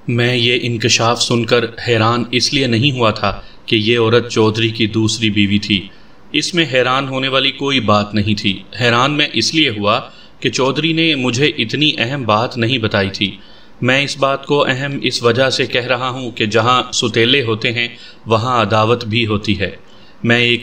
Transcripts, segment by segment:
میں یہ انکشاف سن کر حیران اس لیے نہیں ہوا تھا کہ یہ عورت چودھری کی دوسری بیوی تھی۔ اس میں حیران ہونے والی کوئی بات نہیں تھی۔ حیران میں اس لیے ہوا کہ چودھری نے مجھے اتنی اہم بات نہیں بتائی تھی۔ میں اس بات کو اہم اس وجہ سے کہہ رہا ہوں کہ جہاں ستیلے ہوتے ہیں وہاں عداوت بھی ہوتی ہے۔ میں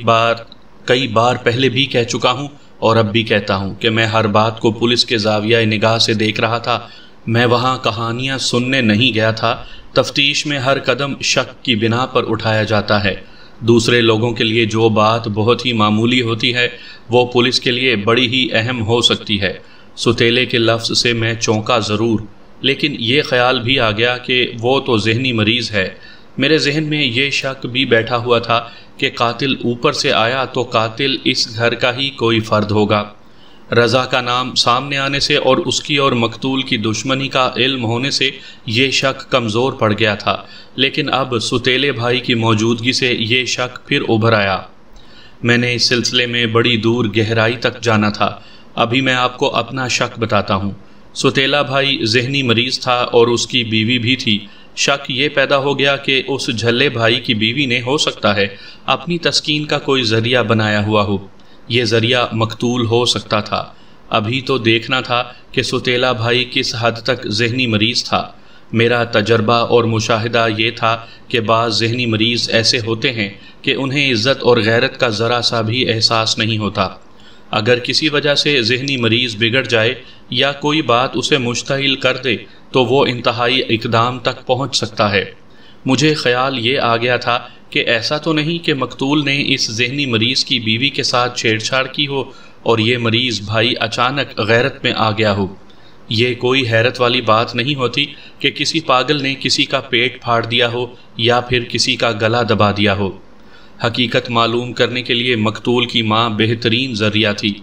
کئی بار پہلے بھی کہہ چکا ہوں اور اب بھی کہتا ہوں کہ میں ہر بات کو پولیس کے زاویہ نگاہ سے دیکھ رہا تھا۔ میں وہاں کہانیاں سننے نہیں گیا تھا۔ تفتیش میں ہر قدم شک کی بنا پر اٹھایا جاتا ہے۔ دوسرے لوگوں کے لیے جو بات بہت ہی معمولی ہوتی ہے وہ پولیس کے لیے بڑی ہی اہم ہو سکتی ہے۔ ستیلے کے لفظ سے میں چونکا ضرور، لیکن یہ خیال بھی آ گیا کہ وہ تو ذہنی مریض ہے۔ میرے ذہن میں یہ شک بھی بیٹھا ہوا تھا کہ قاتل اوپر سے آیا تو قاتل اس گھر کا ہی کوئی فرد ہوگا۔ رضا کا نام سامنے آنے سے اور اس کی اور مقتول کی دشمنی کا علم ہونے سے یہ شک کمزور پڑ گیا تھا، لیکن اب ستیلے بھائی کی موجودگی سے یہ شک پھر ابھر آیا۔ میں نے اس سلسلے میں بڑی دور گہرائی تک جانا تھا۔ ابھی میں آپ کو اپنا شک بتاتا ہوں۔ ستیلا بھائی ذہنی مریض تھا اور اس کی بیوی بھی تھی۔ شک یہ پیدا ہو گیا کہ اس جھلے بھائی کی بیوی نے ہو سکتا ہے اپنی تسکین کا کوئی ذریعہ بنایا ہوا ہو۔ یہ ذریعہ مقتول ہو سکتا تھا۔ ابھی تو دیکھنا تھا کہ ستیلا بھائی کس حد تک ذہنی مریض تھا۔ میرا تجربہ اور مشاہدہ یہ تھا کہ بعض ذہنی مریض ایسے ہوتے ہیں کہ انہیں عزت اور غیرت کا ذرا سا بھی احساس نہیں ہوتا۔ اگر کسی وجہ سے ذہنی مریض بگڑ جائے یا کوئی بات اسے مشتعل کر دے تو وہ انتہائی اقدام تک پہنچ سکتا ہے۔ مجھے خیال یہ آ گیا تھا کہ ایسا تو نہیں کہ مقتول نے اس ذہنی مریض کی بیوی کے ساتھ چھیڑ چھاڑ کی ہو اور یہ مریض بھائی اچانک غیرت میں آ گیا ہو۔ یہ کوئی حیرت والی بات نہیں ہوتی کہ کسی پاگل نے کسی کا پیٹ پھاڑ دیا ہو یا پھر کسی کا گلا دبا دیا ہو۔ حقیقت معلوم کرنے کے لیے مقتول کی ماں بہترین ذریعہ تھی۔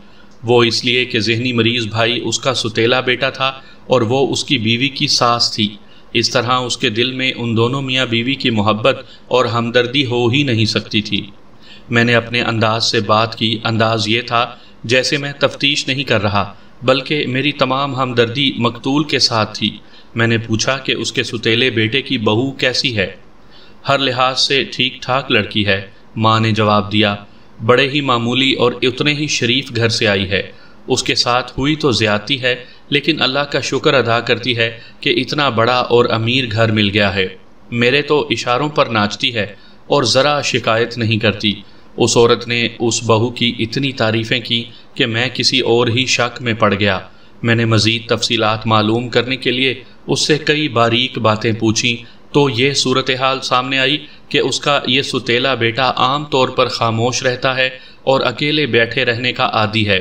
وہ اس لیے کہ ذہنی مریض بھائی اس کا ستیلا بیٹا تھا اور وہ اس کی بیوی کی ساس تھی۔ اس طرح اس کے دل میں ان دونوں میاں بیوی کی محبت اور ہمدردی ہو ہی نہیں سکتی تھی۔ میں نے اپنے انداز سے بات کی۔ انداز یہ تھا جیسے میں تفتیش نہیں کر رہا بلکہ میری تمام ہمدردی مقتول کے ساتھ تھی۔ میں نے پوچھا کہ اس کے ستیلے بیٹے کی بہو کیسی ہے؟ ہر لحاظ سے ٹھیک ٹھاک لڑکی ہے، ماں نے جواب دیا۔ بڑے ہی معمولی اور اتنے ہی شریف گھر سے آئی ہے۔ اس کے ساتھ ہوئی تو زیادتی ہے، لیکن اللہ کا شکر ادا کرتی ہے کہ اتنا بڑا اور امیر گھر مل گیا ہے۔ میرے تو اشاروں پر ناچتی ہے اور ذرا شکایت نہیں کرتی۔ اس عورت نے اس بہو کی اتنی تعریفیں کی کہ میں کسی اور ہی شک میں پڑ گیا۔ میں نے مزید تفصیلات معلوم کرنے کے لیے اس سے کئی باریک باتیں پوچھیں تو یہ صورتحال سامنے آئی کہ اس کا یہ ستیلا بیٹا عام طور پر خاموش رہتا ہے اور اکیلے بیٹھے رہنے کا عادی ہے۔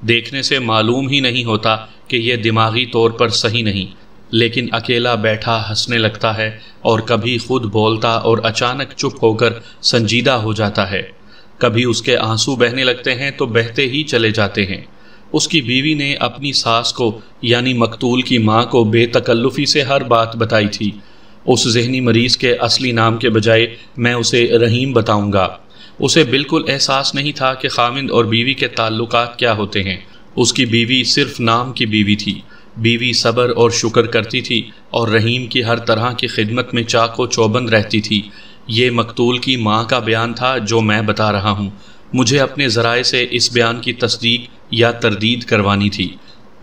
دیکھنے سے معلوم ہی نہیں ہوتا کہ یہ دماغی طور پر صحیح نہیں، لیکن اکیلا بیٹھا ہنسنے لگتا ہے اور کبھی خود بولتا اور اچانک چپ ہو کر سنجیدہ ہو جاتا ہے۔ کبھی اس کے آنسو بہنے لگتے ہیں تو بہتے ہی چلے جاتے ہیں۔ اس کی بیوی نے اپنی ساس کو یعنی مقتول کی ماں کو بے تکلفی سے ہر بات بتائی تھی۔ اس ذہنی مریض کے اصلی نام کے بجائے میں اسے رحیم بتاؤں گا۔ اسے بالکل احساس نہیں تھا کہ خامند اور بیوی کے تعلقات کیا ہوتے ہیں۔ اس کی بیوی صرف نام کی بیوی تھی۔ بیوی صبر اور شکر کرتی تھی اور رحیم کی ہر طرح کی خدمت میں چاق و چوبند رہتی تھی۔ یہ مقتول کی ماں کا بیان تھا جو میں بتا رہا ہوں۔ مجھے اپنے ذرائع سے اس بیان کی تصدیق یا تردید کروانی تھی۔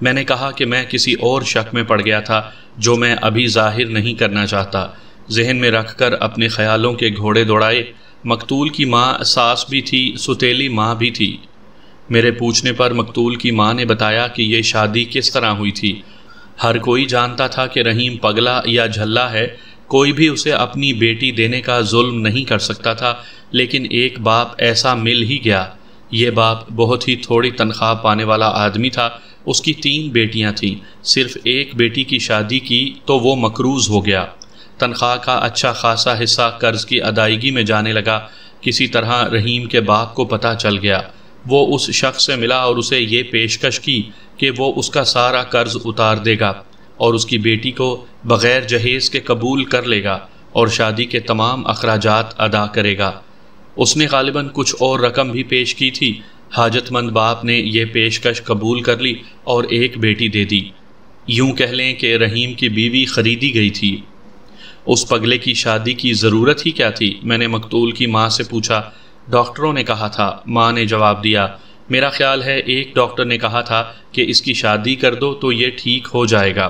میں نے کہا کہ میں کسی اور شک میں پڑ گیا تھا جو میں ابھی ظاہر نہیں کرنا چاہتا۔ ذہن میں رکھ کر اپنے خیالوں کے گھوڑے دوڑائے۔ مقتول کی ماں ساس بھی تھی، ستیلی ماں بھی تھی۔ میرے پوچھنے پر مقتول کی ماں نے بتایا کہ یہ شادی کس طرح ہوئی تھی۔ ہر کوئی جانتا تھا کہ رحیم پگلا یا جھلا ہے، کوئی بھی اسے اپنی بیٹی دینے کا ظلم نہیں کر سکتا تھا، لیکن ایک باپ ایسا مل ہی گیا۔ یہ باپ بہت ہی تھوڑی تنخواہ پانے والا آدمی تھا۔ اس کی 3 بیٹیاں تھیں، صرف ایک بیٹی کی شادی کی تو وہ مقروض ہو گیا۔ تنخواہ کا اچھا خاصا حصہ قرض کی ادائیگی میں جانے لگا۔ کسی طرح رحیم کے باپ کو پتہ چل گیا۔ وہ اس شخص سے ملا اور اسے یہ پیشکش کی کہ وہ اس کا سارا قرض اتار دے گا اور اس کی بیٹی کو بغیر جہیز کے قبول کر لے گا اور شادی کے تمام اخراجات ادا کرے گا۔ اس نے غالباً کچھ اور رقم بھی پیش کی تھی۔ حاجت مند باپ نے یہ پیشکش قبول کر لی اور ایک بیٹی دے دی۔ یوں کہہ لیں کہ رحیم کی بیوی خریدی گئی تھی۔ اس پگلے کی شادی کی ضرورت ہی کیا تھی؟ میں نے مقتول کی ماں سے پوچھا۔ ڈاکٹروں نے کہا تھا، ماں نے جواب دیا۔ میرا خیال ہے ایک ڈاکٹر نے کہا تھا کہ اس کی شادی کر دو تو یہ ٹھیک ہو جائے گا۔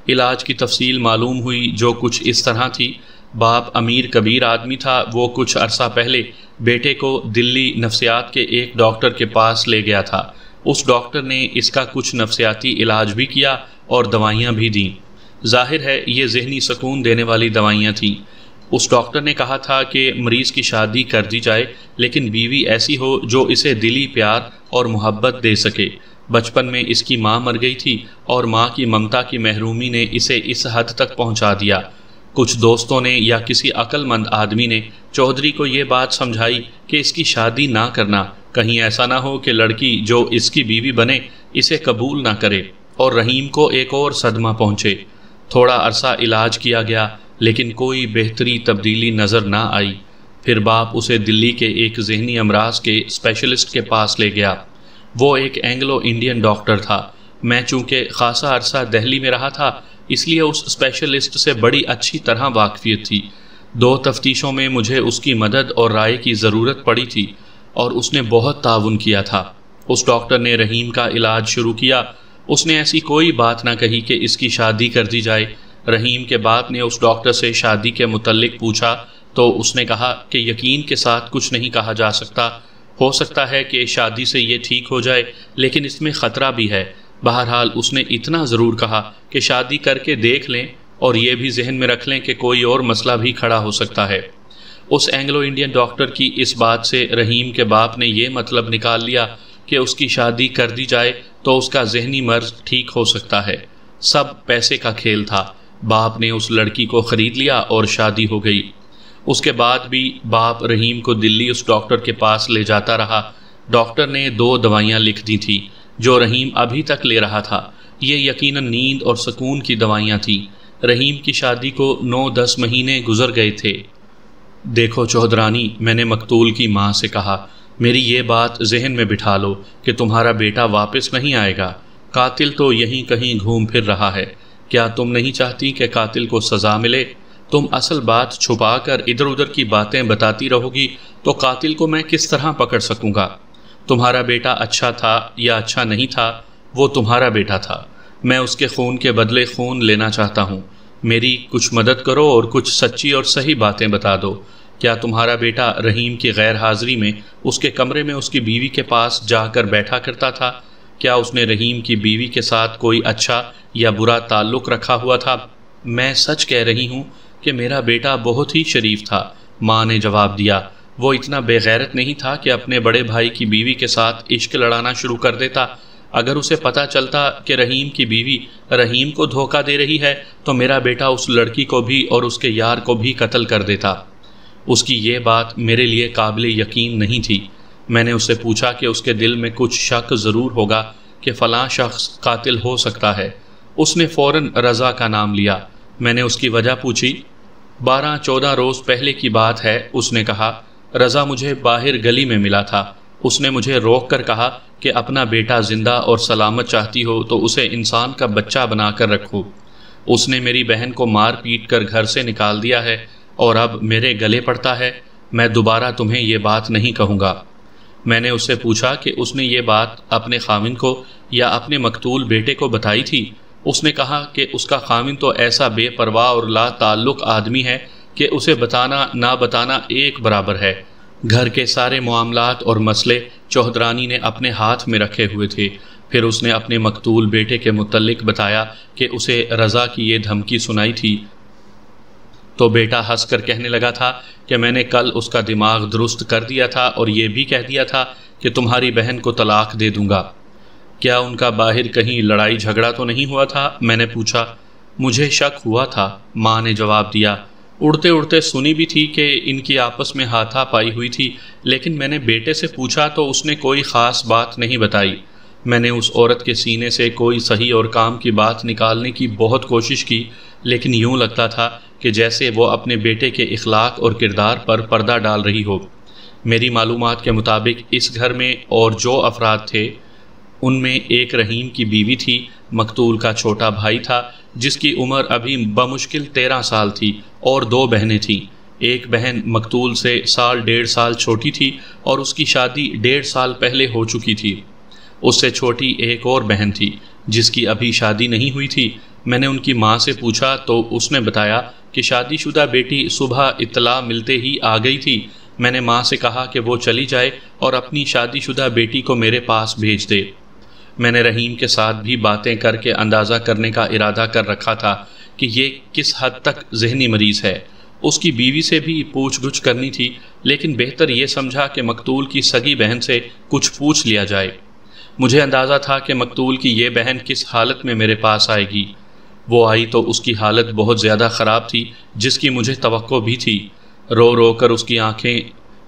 علاج کی تفصیل معلوم ہوئی جو کچھ اس طرح تھی۔ باپ امیر کبیر آدمی تھا، وہ کچھ عرصہ پہلے بیٹے کو دلی نفسیات کے ایک ڈاکٹر کے پاس لے گیا تھا۔ اس ڈاکٹر نے اس کا کچھ نفسیاتی علاج بھی کیا اور دوائیاں بھی دیں۔ ظاہر ہے یہ ذہنی سکون دینے والی دوائیاں تھیں۔ اس ڈاکٹر نے کہا تھا کہ مریض کی شادی کر دی جائے لیکن بیوی ایسی ہو جو اسے دلی پیار اور محبت دے سکے۔ بچپن میں اس کی ماں مر گئی تھی اور ماں کی ممتا کی محرومی نے اسے اس حد تک پہنچا دیا۔ کچھ دوستوں نے یا کسی عقل مند آدمی نے چودھری کو یہ بات سمجھائی کہ اس کی شادی نہ کرنا، کہیں ایسا نہ ہو کہ لڑکی جو اس کی بیوی بنے اسے قبول نہ کرے اور رحیم کو ایک اور صدمہ پہنچے۔ تھوڑا عرصہ علاج کیا گیا لیکن کوئی بہتری تبدیلی نظر نہ آئی۔ پھر باپ اسے دلی کے ایک ذہنی امراض کے اسپیشلسٹ کے پاس لے گیا۔ وہ ایک اینگلو انڈین ڈاکٹر تھا۔ میں چونکہ خاصا عرصہ دہلی میں رہا تھا اس لیے اس اسپیشلسٹ سے بڑی اچھی طرح واقفیت تھی۔ 2 تفتیشوں میں مجھے اس کی مدد اور رائے کی ضرورت پڑی تھی اور اس نے بہت تعاون کیا تھا۔ اس ڈاکٹر نے رحیم کا علاج شروع کیا۔ اس نے ایسی کوئی بات نہ کہی کہ اس کی شادی کر دی جائے۔ رحیم کے باپ نے اس ڈاکٹر سے شادی کے متعلق پوچھا تو اس نے کہا کہ یقین کے ساتھ کچھ نہیں کہا جا سکتا۔ ہو سکتا ہے کہ شادی سے یہ ٹھیک ہو جائے لیکن اس میں خطرہ بھی ہے۔ بہرحال اس نے اتنا ضرور کہا کہ شادی کر کے دیکھ لیں اور یہ بھی ذہن میں رکھ لیں کہ کوئی اور مسئلہ بھی کھڑا ہو سکتا ہے۔ اس اینگلو انڈین ڈاکٹر کی اس بات سے رحیم کے باپ نے یہ مطلب نکال لیا کہ اس کی شادی کر دی جائے تو اس کا ذہنی مرض ٹھیک ہو سکتا ہے۔ سب پیسے کا کھیل تھا۔ باپ نے اس لڑکی کو خرید لیا اور شادی ہو گئی۔ اس کے بعد بھی باپ رحیم کو دلی اس ڈاکٹر کے پاس لے جاتا رہا۔ ڈاکٹر نے 2 دوائیاں لکھ دی تھیں جو رحیم ابھی تک لے رہا تھا۔ یہ یقیناً نیند اور سکون کی دوائیاں تھیں۔ رحیم کی شادی کو 9-10 مہینے گزر گئے تھے۔ دیکھو چودھرانی، میں نے مقتول کی ماں سے کہا، میری یہ بات ذہن میں بٹھا لو کہ تمہارا بیٹا واپس نہیں آئے گا۔ قاتل تو یہیں کہیں گھوم پھر رہا ہے۔ کیا تم نہیں چاہتی کہ قاتل کو سزا ملے؟ تم اصل بات چھپا کر ادھر ادھر کی باتیں بتاتی رہو گی تو قاتل کو میں کس طرح پکڑ سکوں گا؟ تمہارا بیٹا اچھا تھا یا اچھا نہیں تھا، وہ تمہارا بیٹا تھا۔ میں اس کے خون کے بدلے خون لینا چاہتا ہوں۔ میری کچھ مدد کرو اور کچھ سچی اور صحیح باتیں بتا دو۔ کیا تمہارا بیٹا رحیم کی غیر حاضری میں اس کے کمرے میں اس کی بیوی کے پاس جا کر بیٹھا کرتا تھا؟ کیا اس نے رحیم کی بیوی کے ساتھ کوئی اچھا یا برا تعلق رکھا ہوا تھا؟ میں سچ کہہ رہی ہوں کہ میرا بیٹا بہت ہی شریف تھا، ماں نے جواب دیا۔ وہ اتنا بے غیرت نہیں تھا کہ اپنے بڑے بھائی کی بیوی کے ساتھ عشق لڑانا شروع کر دیتا۔ اگر اسے پتہ چلتا کہ رحیم کی بیوی رحیم کو دھوکہ دے رہی ہے تو میرا بیٹا اس لڑکی کو بھی اور اس کے یار کو بھی قتل کر دیتا۔ اس کی یہ بات میرے لیے قابل یقین نہیں تھی۔ میں نے اس سے پوچھا کہ اس کے دل میں کچھ شک ضرور ہوگا کہ فلاں شخص قاتل ہو سکتا ہے۔ اس نے فوراً رضا کا نام لیا۔ میں نے اس کی وجہ پوچھی۔ 12-14 روز پہلے کی بات ہے، اس نے کہا۔ رضا مجھے باہر گلی میں ملا تھا۔ اس نے مجھے روک کر کہا کہ اپنا بیٹا زندہ اور سلامت چاہتی ہو تو اسے انسان کا بچہ بنا کر رکھو۔ اس نے میری بہن کو مار پیٹ کر گھر سے نکال دیا ہے اور اب میرے گلے پڑتا ہے۔ میں دوبارہ تمہیں یہ بات نہیں کہوں گا۔ میں نے اس سے پوچھا کہ اس نے یہ بات اپنے خاوند کو یا اپنے مقتول بیٹے کو بتائی تھی؟ اس نے کہا کہ اس کا خاوند تو ایسا بے پرواہ اور لا تعلق آدمی ہے کہ اسے بتانا نہ بتانا ایک برابر ہے۔ گھر کے سارے معاملات اور مسئلے چودھرانی نے اپنے ہاتھ میں رکھے ہوئے تھے۔ پھر اس نے اپنے مقتول بیٹے کے متعلق بتایا کہ اسے رضا کی یہ دھمکی سنائی تھی تو بیٹا ہنس کر کہنے لگا تھا کہ میں نے کل اس کا دماغ درست کر دیا تھا اور یہ بھی کہہ دیا تھا کہ تمہاری بہن کو طلاق دے دوں گا۔ کیا ان کا باہر کہیں لڑائی جھگڑا تو نہیں ہوا تھا؟ میں نے پوچھا۔ مجھے شک ہوا تھا، ماں نے جواب دیا۔ اڑتے اڑتے سنی بھی تھی کہ ان کی آپس میں ہاتھا پائی ہوئی تھی، لیکن میں نے بیٹے سے پوچھا تو اس نے کوئی خاص بات نہیں بتائی۔ میں نے اس عورت کے سینے سے کوئی صحیح اور کام کی بات نکالنے کی بہت کوشش کی، لیکن یوں لگتا تھا کہ جیسے وہ اپنے بیٹے کے اخلاق اور کردار پر پردہ ڈال رہی ہو۔ میری معلومات کے مطابق اس گھر میں اور جو افراد تھے ان میں ایک رحیم کی بیوی تھی، مقتول کا چھوٹا بھائی تھا، جس کی عمر ابھی بمشکل 13 سال تھی اور 2 بہنیں تھیں۔ ایک بہن مقتول سے 1.5 سال چھوٹی تھی اور اس کی شادی 1.5 سال پہلے ہو چکی تھی۔ اس سے چھوٹی ایک اور بہن تھی جس کی ابھی شادی نہیں ہوئی تھی۔ میں نے ان کی ماں سے پوچھا تو اس نے بتایا کہ شادی شدہ بیٹی صبح اطلاع ملتے ہی آ گئی تھی۔ میں نے ماں سے کہا کہ وہ چلی جائے اور اپنی شادی شدہ بیٹی کو میرے پاس بھیج دے۔ میں نے رحیم کے ساتھ بھی باتیں کر کے اندازہ کرنے کا ارادہ کر رکھا تھا کہ یہ کس حد تک ذہنی مریض ہے۔ اس کی بیوی سے بھی پوچھ گچھ کرنی تھی، لیکن بہتر یہ سمجھا کہ مقتول کی سگی بہن سے کچھ پوچھ لیا جائے۔ مجھے اندازہ تھا کہ مقتول کی یہ بہن کس حالت میں میرے پاس آئے گی۔ وہ آئی تو اس کی حالت بہت زیادہ خراب تھی، جس کی مجھے توقع بھی تھی۔ رو رو کر اس کی آنکھیں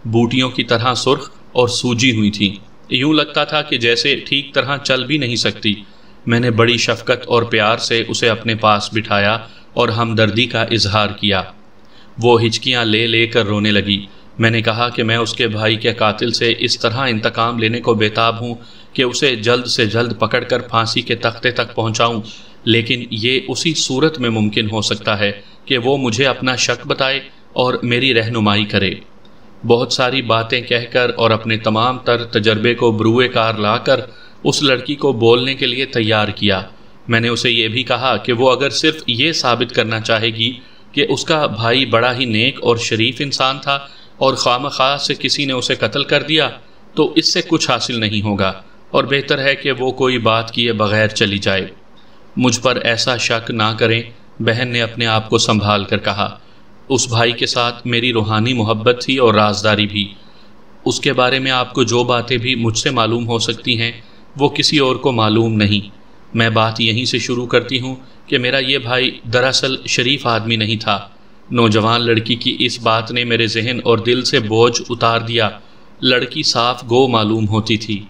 بوٹیوں کی طرح سرخ اور سوجی ہوئی تھیں، یوں لگتا تھا کہ جیسے ٹھیک طرح چل بھی نہیں سکتی۔ میں نے بڑی شفقت اور پیار سے اسے اپنے پاس بٹھایا اور ہمدردی کا اظہار کیا۔ وہ ہچکیاں لے لے کر رونے لگی۔ میں نے کہا کہ میں اس کے بھائی کے قاتل سے اس طرح انتقام لینے کو بےتاب ہوں کہ اسے جلد سے جلد پکڑ کر پھانسی کے تختے تک پہنچاؤں، لیکن یہ اسی صورت میں ممکن ہو سکتا ہے کہ وہ مجھے اپنا شک بتائے اور میری رہنمائی کرے۔ بہت ساری باتیں کہہ کر اور اپنے تمام تر تجربے کو بروئے کار لا کر اس لڑکی کو بولنے کے لیے تیار کیا۔ میں نے اسے یہ بھی کہا کہ وہ اگر صرف یہ ثابت کرنا چاہے گی کہ اس کا بھائی بڑا ہی نیک اور شریف انسان تھا اور خواہ سے کسی نے اسے قتل کر دیا تو اس سے کچھ حاصل نہیں ہوگا، اور بہتر ہے کہ وہ کوئی بات کیے بغیر چلی جائے۔ مجھ پر ایسا شک نہ کریں، بہن نے اپنے آپ کو سنبھال کر کہا۔ اس بھائی کے ساتھ میری روحانی محبت تھی اور رازداری بھی۔ اس کے بارے میں آپ کو جو باتیں بھی مجھ سے معلوم ہو سکتی ہیں وہ کسی اور کو معلوم نہیں۔ میں بات یہیں سے شروع کرتی ہوں کہ میرا یہ بھائی دراصل شریف آدمی نہیں تھا۔ نوجوان لڑکی کی اس بات نے میرے ذہن اور دل سے بوجھ اتار دیا۔ لڑکی صاف گو معلوم ہوتی تھی۔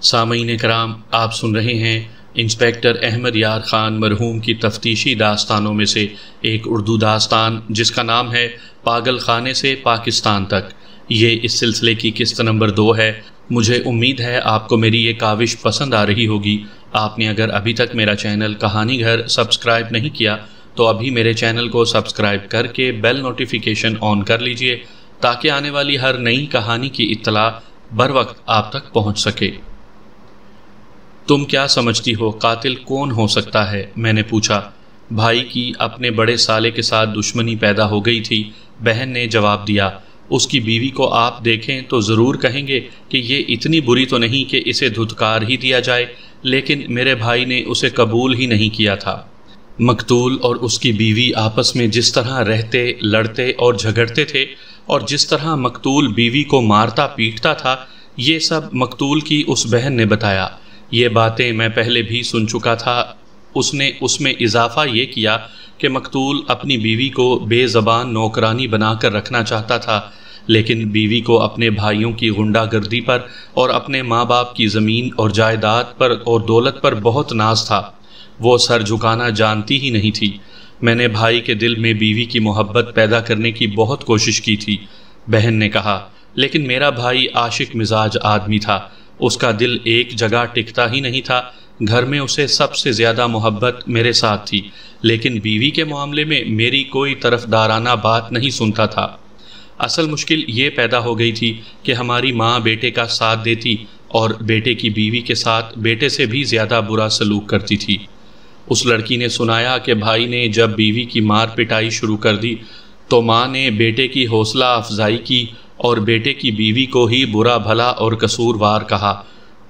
سامعین کرام، آپ سن رہے ہیں انسپیکٹر احمد یار خان مرحوم کی تفتیشی داستانوں میں سے ایک اردو داستان جس کا نام ہے پاگل خانے سے پاکستان تک۔ یہ اس سلسلے کی قسط نمبر 2 ہے۔ مجھے امید ہے آپ کو میری یہ کاوش پسند آ رہی ہوگی۔ آپ نے اگر ابھی تک میرا چینل کہانی گھر سبسکرائب نہیں کیا تو ابھی میرے چینل کو سبسکرائب کر کے بیل نوٹیفیکیشن آن کر لیجئے تاکہ آنے والی ہر نئی کہانی کی اطلاع بر وقت آپ تک پہنچ سکے۔ تم کیا سمجھتی ہو قاتل کون ہو سکتا ہے؟ میں نے پوچھا۔ بھائی کی اپنے بڑے سالے کے ساتھ دشمنی پیدا ہو گئی تھی، بہن نے جواب دیا۔ اس کی بیوی کو آپ دیکھیں تو ضرور کہیں گے کہ یہ اتنی بری تو نہیں کہ اسے دھتکار ہی دیا جائے، لیکن میرے بھائی نے اسے قبول ہی نہیں کیا تھا۔ مقتول اور اس کی بیوی آپس میں جس طرح رہتے، لڑتے اور جھگڑتے تھے اور جس طرح مقتول بیوی کو مارتا پیٹتا تھا، یہ سب مقتول کی اس بہن نے بتایا۔ یہ باتیں میں پہلے بھی سن چکا تھا۔ اس نے اس میں اضافہ یہ کیا کہ مقتول اپنی بیوی کو بے زبان نوکرانی بنا کر رکھنا چاہتا تھا، لیکن بیوی کو اپنے بھائیوں کی غنڈہ گردی پر اور اپنے ماں باپ کی زمین اور جائیداد پر اور دولت پر بہت ناز تھا۔ وہ سر جھکانا جانتی ہی نہیں تھی۔ میں نے بھائی کے دل میں بیوی کی محبت پیدا کرنے کی بہت کوشش کی تھی، بہن نے کہا، لیکن میرا بھائی عاشق مزاج آدمی تھا۔ اس کا دل ایک جگہ ٹکتا ہی نہیں تھا۔ گھر میں اسے سب سے زیادہ محبت میرے ساتھ تھی، لیکن بیوی کے معاملے میں میری کوئی طرفدارانہ بات نہیں سنتا تھا۔ اصل مشکل یہ پیدا ہو گئی تھی کہ ہماری ماں بیٹے کا ساتھ دیتی اور بیٹے کی بیوی کے ساتھ بیٹے سے بھی زیادہ برا سلوک کرتی تھی۔ اس لڑکی نے سنایا کہ بھائی نے جب بیوی کی مار پٹائی شروع کر دی تو ماں نے بیٹے کی حوصلہ افزائی کی اور بیٹے کی بیوی کو ہی برا بھلا اور قصوروار کہا۔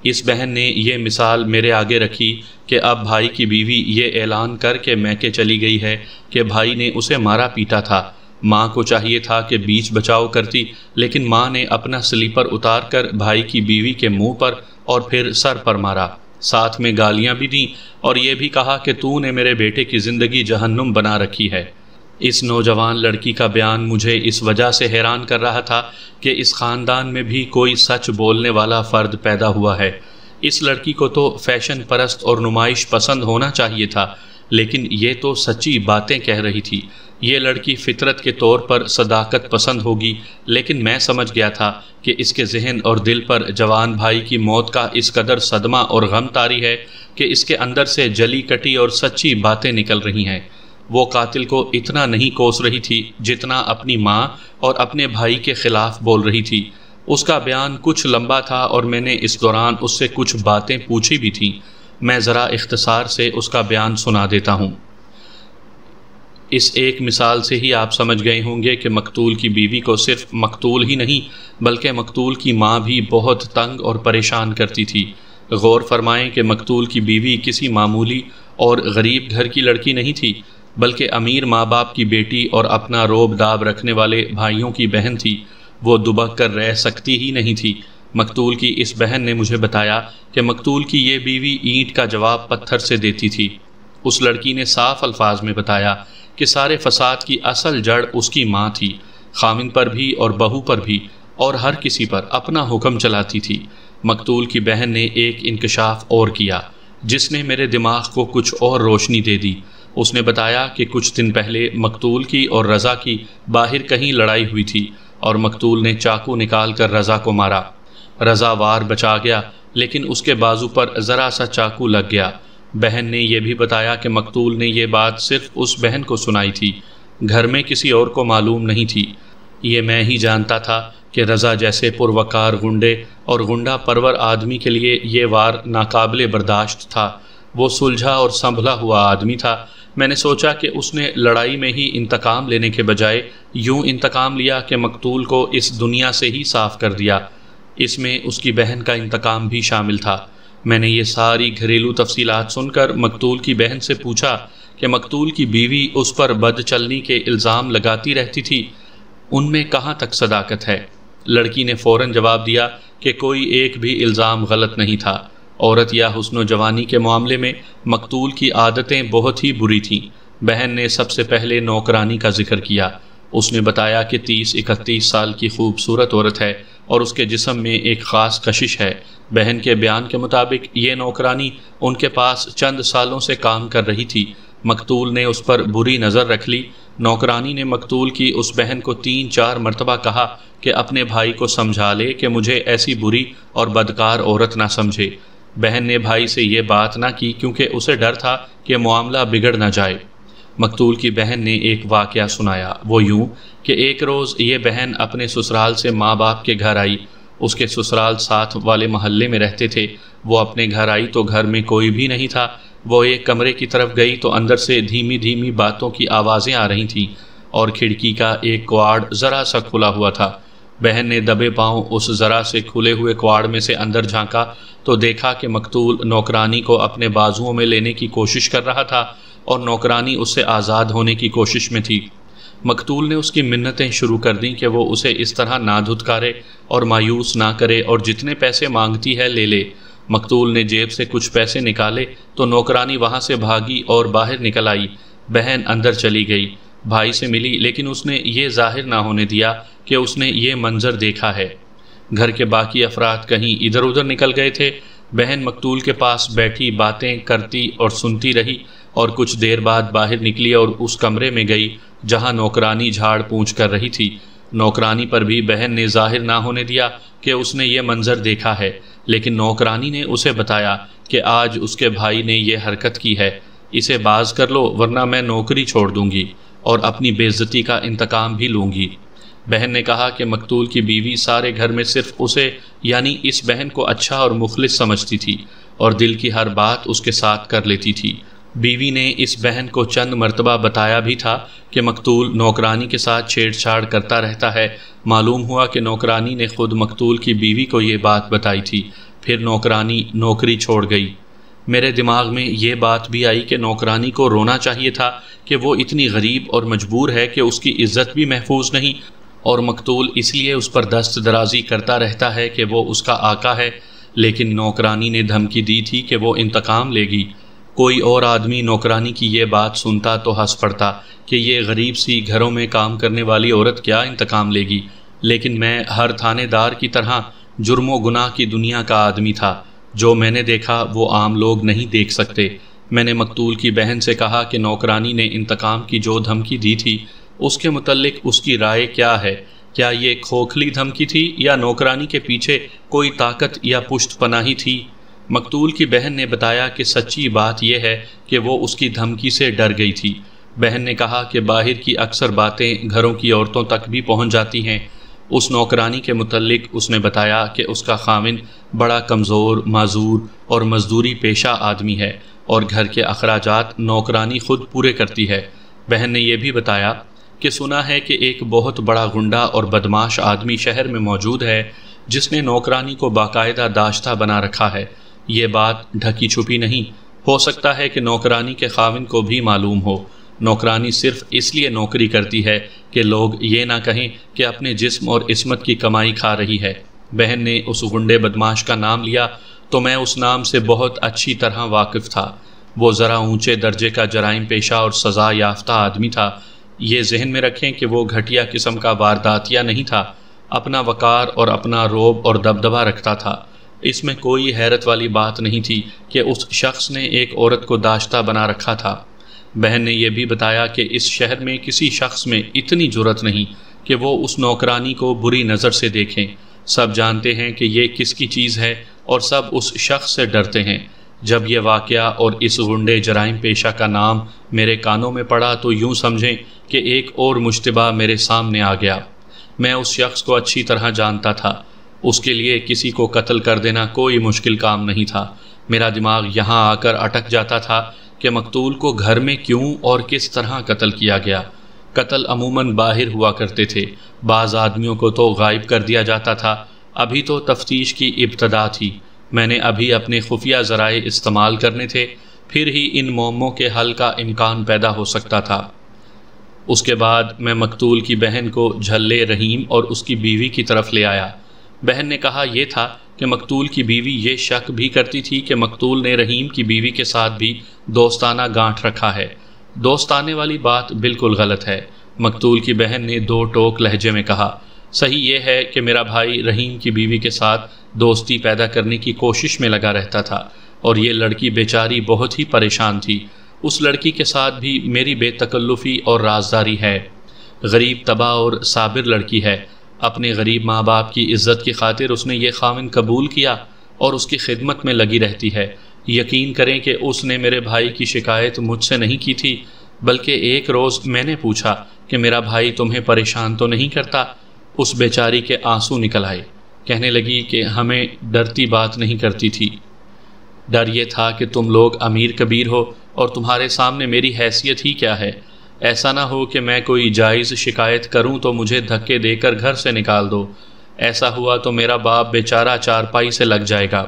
اس بہن نے یہ مثال میرے آگے رکھی کہ اب بھائی کی بیوی یہ اعلان کر کے میکے چلی گئی ہے کہ بھائی نے اسے مارا پیٹا تھا۔ ماں کو چاہیے تھا کہ بیچ بچاؤ کرتی، لیکن ماں نے اپنا سلیپر اتار کر بھائی کی بیوی کے منہ پر اور پھر سر پر مارا، ساتھ میں گالیاں بھی دیں اور یہ بھی کہا کہ تو نے میرے بیٹے کی زندگی جہنم بنا رکھی ہے۔ اس نوجوان لڑکی کا بیان مجھے اس وجہ سے حیران کر رہا تھا کہ اس خاندان میں بھی کوئی سچ بولنے والا فرد پیدا ہوا ہے۔ اس لڑکی کو تو فیشن پرست اور نمائش پسند ہونا چاہیے تھا، لیکن یہ تو سچی باتیں کہہ رہی تھی۔ یہ لڑکی فطرت کے طور پر صداقت پسند ہوگی، لیکن میں سمجھ گیا تھا کہ اس کے ذہن اور دل پر جوان بھائی کی موت کا اس قدر صدمہ اور غم طاری ہے کہ اس کے اندر سے جلی کٹی اور سچی باتیں نکل رہی ہیں۔ وہ قاتل کو اتنا نہیں کوس رہی تھی جتنا اپنی ماں اور اپنے بھائی کے خلاف بول رہی تھی۔ اس کا بیان کچھ لمبا تھا اور میں نے اس دوران اس سے کچھ باتیں پوچھی بھی تھیں۔ میں ذرا اختصار سے اس کا بیان سنا دیتا ہوں۔ اس ایک مثال سے ہی آپ سمجھ گئے ہوں گے کہ مقتول کی بیوی کو صرف مقتول ہی نہیں بلکہ مقتول کی ماں بھی بہت تنگ اور پریشان کرتی تھی۔ غور فرمائیں کہ مقتول کی بیوی کسی معمولی اور غریب گھر کی لڑکی نہیں تھی بلکہ امیر ماں باپ کی بیٹی اور اپنا روب داب رکھنے والے بھائیوں کی بہن تھی۔ وہ دبک کر رہ سکتی ہی نہیں تھی۔ مقتول کی اس بہن نے مجھے بتایا کہ مقتول کی یہ بیوی اینٹ کا جواب پتھر سے دیتی تھی۔ اس لڑکی نے صاف الفاظ میں بتایا کہ سارے فساد کی اصل جڑ اس کی ماں تھی۔ خامن پر بھی اور بہو پر بھی اور ہر کسی پر اپنا حکم چلاتی تھی۔ مقتول کی بہن نے ایک انکشاف اور کیا جس نے میرے دماغ کو کچھ اور روشنی دے دی۔ اس نے بتایا کہ کچھ دن پہلے مقتول کی اور رضا کی باہر کہیں لڑائی ہوئی تھی اور مقتول نے چاقو نکال کر رضا کو مارا۔ رضا وار بچا گیا لیکن اس کے بازو پر ذرا سا چاقو لگ گیا۔ بہن نے یہ بھی بتایا کہ مقتول نے یہ بات صرف اس بہن کو سنائی تھی، گھر میں کسی اور کو معلوم نہیں تھی۔ یہ میں ہی جانتا تھا کہ رضا جیسے پروکار غنڈے اور غنڈہ پرور آدمی کے لیے یہ وار ناقابل برداشت تھا۔ وہ سلجھا اور سنبھلا ہوا آدمی تھا۔ میں نے سوچا کہ اس نے لڑائی میں ہی انتقام لینے کے بجائے یوں انتقام لیا کہ مقتول کو اس دنیا سے ہی صاف کر دیا۔ اس میں اس کی بہن کا انتقام بھی شامل تھا۔ میں نے یہ ساری گھریلو تفصیلات سن کر مقتول کی بہن سے پوچھا کہ مقتول کی بیوی اس پر بد چلنی کے الزام لگاتی رہتی تھی، ان میں کہاں تک صداقت ہے؟ لڑکی نے فوراً جواب دیا کہ کوئی ایک بھی الزام غلط نہیں تھا۔ عورت یا حسن و جوانی کے معاملے میں مقتول کی عادتیں بہت ہی بری تھیں۔ بہن نے سب سے پہلے نوکرانی کا ذکر کیا۔ اس نے بتایا کہ 30-31 سال کی خوبصورت عورت ہے اور اس کے جسم میں ایک خاص کشش ہے۔ بہن کے بیان کے مطابق یہ نوکرانی ان کے پاس چند سالوں سے کام کر رہی تھی۔ مقتول نے اس پر بری نظر رکھ لی۔ نوکرانی نے مقتول کی اس بہن کو 3-4 مرتبہ کہا کہ اپنے بھائی کو سمجھا لے کہ مجھے ایسی بری اور بدکار عورت نہ سمجھے۔ بہن نے بھائی سے یہ بات نہ کی کیونکہ اسے ڈر تھا کہ معاملہ بگڑ نہ جائے۔ مقتول کی بہن نے ایک واقعہ سنایا، وہ یوں کہ ایک روز یہ بہن اپنے سسرال سے ماں باپ کے گھر آئی۔ اس کے سسرال ساتھ والے محلے میں رہتے تھے۔ وہ اپنے گھر آئی تو گھر میں کوئی بھی نہیں تھا۔ وہ ایک کمرے کی طرف گئی تو اندر سے دھیمی دھیمی باتوں کی آوازیں آ رہی تھیں اور کھڑکی کا ایک کواڑ ذرا سا کھلا ہوا تھا۔ بہن نے دبے پاؤں اس ذرا سے کھلے ہوئے کواڑ میں سے اندر جھانکا تو دیکھا کہ مقتول نوکرانی کو اپنے بازوؤں میں لینے کی کوشش کر رہا تھا اور نوکرانی اس سے آزاد ہونے کی کوشش میں تھی۔ مقتول نے اس کی منتیں شروع کر دیں کہ وہ اسے اس طرح نہ دھتکارے اور مایوس نہ کرے اور جتنے پیسے مانگتی ہے لے لے۔ مقتول نے جیب سے کچھ پیسے نکالے تو نوکرانی وہاں سے بھاگی اور باہر نکل آئی۔ بہن اندر چلی گئی، بھائی سے ملی، لیکن اس نے یہ ظاہر نہ ہونے دیا کہ اس نے یہ منظر دیکھا ہے۔ گھر کے باقی افراد کہیں ادھر ادھر نکل گئے تھے۔ بہن مقتول کے پاس بیٹھی باتیں کرتی اور سنتی رہی اور کچھ دیر بعد باہر نکلی اور اس کمرے میں گئی جہاں نوکرانی جھاڑ پونچھ کر رہی تھی۔ نوکرانی پر بھی بہن نے ظاہر نہ ہونے دیا کہ اس نے یہ منظر دیکھا ہے، لیکن نوکرانی نے اسے بتایا کہ آج اس کے بھائی نے یہ حرکت کی ہے، اسے باز کر لو ورنہ میں نوکری چھوڑ دوں گی اور اپنی بے عزتی کا انتقام بھی لوں گی۔ بہن نے کہا کہ مقتول کی بیوی سارے گھر میں صرف اسے یعنی اس بہن کو اچھا اور مخلص سمجھتی تھی اور دل کی ہر بات اس کے ساتھ کر لیتی تھی۔ بیوی نے اس بہن کو چند مرتبہ بتایا بھی تھا کہ مقتول نوکرانی کے ساتھ چھیڑ چھاڑ کرتا رہتا ہے۔ معلوم ہوا کہ نوکرانی نے خود مقتول کی بیوی کو یہ بات بتائی تھی، پھر نوکرانی نوکری چھوڑ گئی۔ میرے دماغ میں یہ بات بھی آئی کہ نوکرانی کو رونا چاہیے تھا کہ وہ اتنی غریب اور مجبور ہے کہ اس کی عزت بھی محفوظ نہیں، اور مقتول اس لیے اس پر دست درازی کرتا رہتا ہے کہ وہ اس کا آقا ہے، لیکن نوکرانی نے دھمکی دی تھی کہ وہ انتقام لے گی۔ کوئی اور آدمی نوکرانی کی یہ بات سنتا تو ہنس پڑتا کہ یہ غریب سی گھروں میں کام کرنے والی عورت کیا انتقام لے گی، لیکن میں ہر تھانے دار کی طرح جرم و گناہ کی دنیا کا آدمی تھا۔ جو میں نے دیکھا وہ عام لوگ نہیں دیکھ سکتے۔ میں نے مقتول کی بہن سے کہا کہ نوکرانی نے انتقام کی جو دھمکی دی تھی اس کے متعلق اس کی رائے کیا ہے؟ کیا یہ کھوکھلی دھمکی تھی یا نوکرانی کے پیچھے کوئی طاقت یا پشت پناہی تھی؟ مقتول کی بہن نے بتایا کہ سچی بات یہ ہے کہ وہ اس کی دھمکی سے ڈر گئی تھی۔ بہن نے کہا کہ باہر کی اکثر باتیں گھروں کی عورتوں تک بھی پہنچ جاتی ہیں۔ اس نوکرانی کے متعلق اس نے بتایا کہ اس کا خاوند بڑا کمزور، معذور اور مزدوری پیشہ آدمی ہے اور گھر کے اخراجات نوکرانی خود پورے کرتی ہے۔ بہن نے یہ بھی بتایا کہ سنا ہے کہ ایک بہت بڑا غنڈہ اور بدماش آدمی شہر میں موجود ہے جس نے نوکرانی کو باقاعدہ داشتہ بنا رکھا ہے۔ یہ بات ڈھکی چھپی نہیں، ہو سکتا ہے کہ نوکرانی کے خاوند کو بھی معلوم ہو۔ نوکرانی صرف اس لیے نوکری کرتی ہے کہ لوگ یہ نہ کہیں کہ اپنے جسم اور عصمت کی کمائی کھا رہی ہے۔ بہن نے اس غنڈے بدماش کا نام لیا تو میں اس نام سے بہت اچھی طرح واقف تھا۔ وہ ذرا اونچے درجے کا جرائم پیشہ اور سزا یافتہ آدمی تھا۔ یہ ذہن میں رکھیں کہ وہ گھٹیا قسم کا وارداتیہ نہیں تھا، اپنا وقار اور اپنا رعب اور دبدبہ رکھتا تھا۔ اس میں کوئی حیرت والی بات نہیں تھی کہ اس شخص نے ایک عورت کو داشتہ بنا رکھا تھا۔ بہن نے یہ بھی بتایا کہ اس شہر میں کسی شخص میں اتنی جرأت نہیں کہ وہ اس نوکرانی کو بری نظر سے دیکھیں۔ سب جانتے ہیں کہ یہ کس کی چیز ہے اور سب اس شخص سے ڈرتے ہیں۔ جب یہ واقعہ اور اس غنڈے جرائم پیشہ کا نام میرے کانوں میں پڑا تو یوں سمجھیں کہ ایک اور مشتبہ میرے سامنے آ گیا۔ میں اس شخص کو اچھی طرح جانتا تھا۔ اس کے لیے کسی کو قتل کر دینا کوئی مشکل کام نہیں تھا۔ میرا دماغ یہاں آ کر اٹک جاتا تھا کہ مقتول کو گھر میں کیوں اور کس طرح قتل کیا گیا۔ قتل عموماً باہر ہوا کرتے تھے، بعض آدمیوں کو تو غائب کر دیا جاتا تھا۔ ابھی تو تفتیش کی ابتدا تھی، میں نے ابھی اپنے خفیہ ذرائع استعمال کرنے تھے، پھر ہی ان معموں کے حل کا امکان پیدا ہو سکتا تھا۔ اس کے بعد میں مقتول کی بہن کو جھلے رحیم اور اس کی بیوی کی طرف لے آیا۔ بہن نے کہا یہ تھا کہ مقتول کی بیوی یہ شک بھی کرتی تھی کہ مقتول نے رحیم کی بیوی کے ساتھ بھی دوستانہ گانٹھ رکھا ہے۔ دوستانے والی بات بالکل غلط ہے، مقتول کی بہن نے دو ٹوک لہجے میں کہا۔ صحیح یہ ہے کہ میرا بھائی رحیم کی بیوی کے ساتھ دوستی پیدا کرنے کی کوشش میں لگا رہتا تھا اور یہ لڑکی بیچاری بہت ہی پریشان تھی۔ اس لڑکی کے ساتھ بھی میری بے تکلفی اور رازداری ہے۔ غریب تباہ اور صابر لڑکی ہے۔ اپنے غریب ماں باپ کی عزت کی خاطر اس نے یہ خاوند قبول کیا اور اس کی خدمت میں لگی رہتی ہے۔ یقین کریں کہ اس نے میرے بھائی کی شکایت مجھ سے نہیں کی تھی، بلکہ ایک روز میں نے پوچھا کہ میرا بھائی تمہیں پریشان تو نہیں کرتا؟ اس بیچاری کے آنسو نکل آئے، کہنے لگی کہ ہمیں ڈرتی بات نہیں کرتی تھی، ڈر یہ تھا کہ تم لوگ امیر کبیر ہو اور تمہارے سامنے میری حیثیت ہی کیا ہے، ایسا نہ ہو کہ میں کوئی جائز شکایت کروں تو مجھے دھکے دے کر گھر سے نکال دو، ایسا ہوا تو میرا باپ بیچارہ چارپائی سے لگ جائے گا۔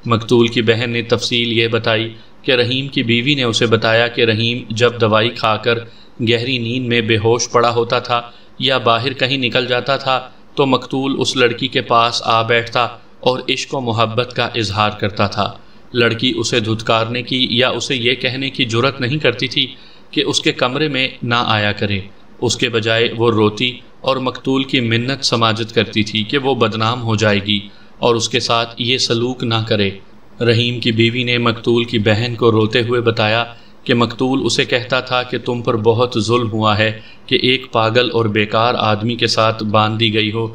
مقتول کی بہن نے تفصیل یہ بتائی کہ رحیم کی بیوی نے اسے بتایا کہ رحیم جب دوائی کھا کر گہری نیند میں بے ہوش پڑا ہوتا تھا یا باہر کہیں نکل جاتا تھا تو مقتول اس لڑکی کے پاس آ بیٹھتا اور عشق و محبت کا اظہار کرتا تھا۔ لڑکی اسے دھتکارنے کی یا اسے یہ کہنے کی جرأت نہیں کرتی تھی کہ اس کے کمرے میں نہ آیا کرے، اس کے بجائے وہ روتی اور مقتول کی منت سماجت کرتی تھی کہ وہ بدنام ہو جائے گی اور اس کے ساتھ یہ سلوک نہ کرے۔ رحیم کی بیوی نے مقتول کی بہن کو روتے ہوئے بتایا کہ مقتول اسے کہتا تھا کہ تم پر بہت ظلم ہوا ہے کہ ایک پاگل اور بیکار آدمی کے ساتھ باندھ دی گئی ہو